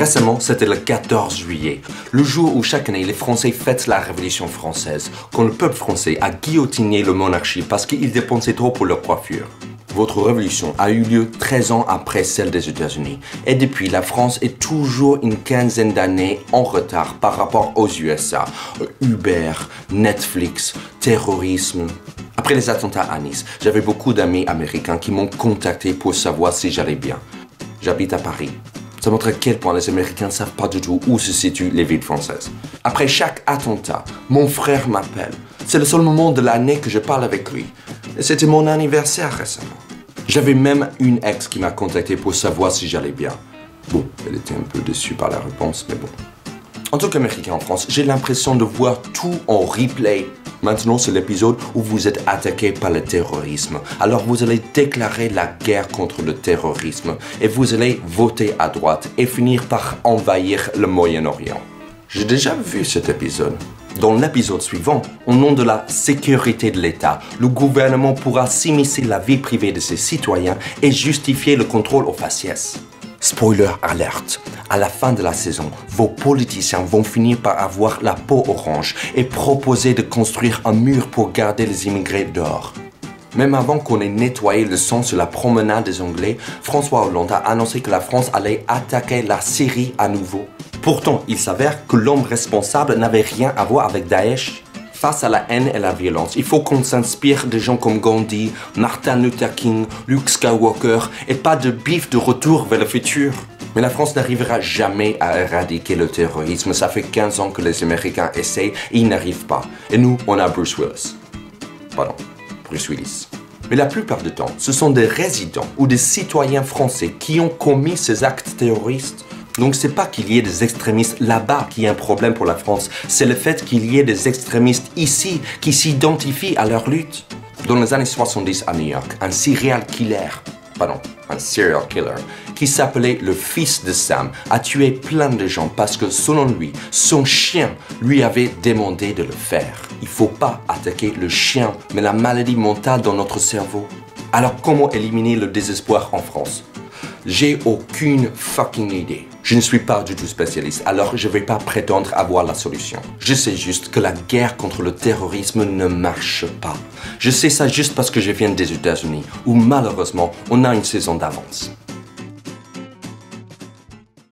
Récemment, c'était le 14 juillet, le jour où chaque année les Français fêtent la Révolution française, quand le peuple français a guillotiné la monarchie parce qu'ils dépensaient trop pour leur coiffure. Votre révolution a eu lieu 13 ans après celle des États-Unis. Et depuis, la France est toujours une quinzaine d'années en retard par rapport aux USA. Uber, Netflix, terrorisme. Après les attentats à Nice, j'avais beaucoup d'amis américains qui m'ont contacté pour savoir si j'allais bien. J'habite à Paris. Ça montre à quel point les Américains ne savent pas du tout où se situent les villes françaises. Après chaque attentat, mon frère m'appelle. C'est le seul moment de l'année que je parle avec lui. Et c'était mon anniversaire récemment. J'avais même une ex qui m'a contacté pour savoir si j'allais bien. Bon, elle était un peu déçue par la réponse, mais bon. En tant qu'Américain en France, j'ai l'impression de voir tout en replay. Maintenant, c'est l'épisode où vous êtes attaqué par le terrorisme. Alors vous allez déclarer la guerre contre le terrorisme et vous allez voter à droite et finir par envahir le Moyen-Orient. J'ai déjà vu cet épisode. Dans l'épisode suivant, au nom de la sécurité de l'État, le gouvernement pourra s'immiscer la vie privée de ses citoyens et justifier le contrôle au faciès. Spoiler alert, à la fin de la saison, vos politiciens vont finir par avoir la peau orange et proposer de construire un mur pour garder les immigrés dehors. Même avant qu'on ait nettoyé le sang sur la promenade des Anglais, François Hollande a annoncé que la France allait attaquer la Syrie à nouveau. Pourtant, il s'avère que l'homme responsable n'avait rien à voir avec Daesh. Face à la haine et la violence, il faut qu'on s'inspire de gens comme Gandhi, Martin Luther King, Luke Skywalker et pas de bif de retour vers le futur. Mais la France n'arrivera jamais à éradiquer le terrorisme. Ça fait 15 ans que les Américains essayent et ils n'arrivent pas. Et nous, on a Bruce Willis. Pardon, Bruce Willis. Mais la plupart du temps, ce sont des résidents ou des citoyens français qui ont commis ces actes terroristes. Donc c'est pas qu'il y ait des extrémistes là-bas qui est un problème pour la France, c'est le fait qu'il y ait des extrémistes ici qui s'identifient à leur lutte. Dans les années 70 à New York, un serial killer, qui s'appelait le fils de Sam, a tué plein de gens parce que selon lui, son chien lui avait demandé de le faire. Il faut pas attaquer le chien, mais la maladie mentale dans notre cerveau. Alors comment éliminer le désespoir en France ? J'ai aucune fucking idée. Je ne suis pas du tout spécialiste, alors je ne vais pas prétendre avoir la solution. Je sais juste que la guerre contre le terrorisme ne marche pas. Je sais ça juste parce que je viens des États-Unis, où malheureusement, on a une saison d'avance.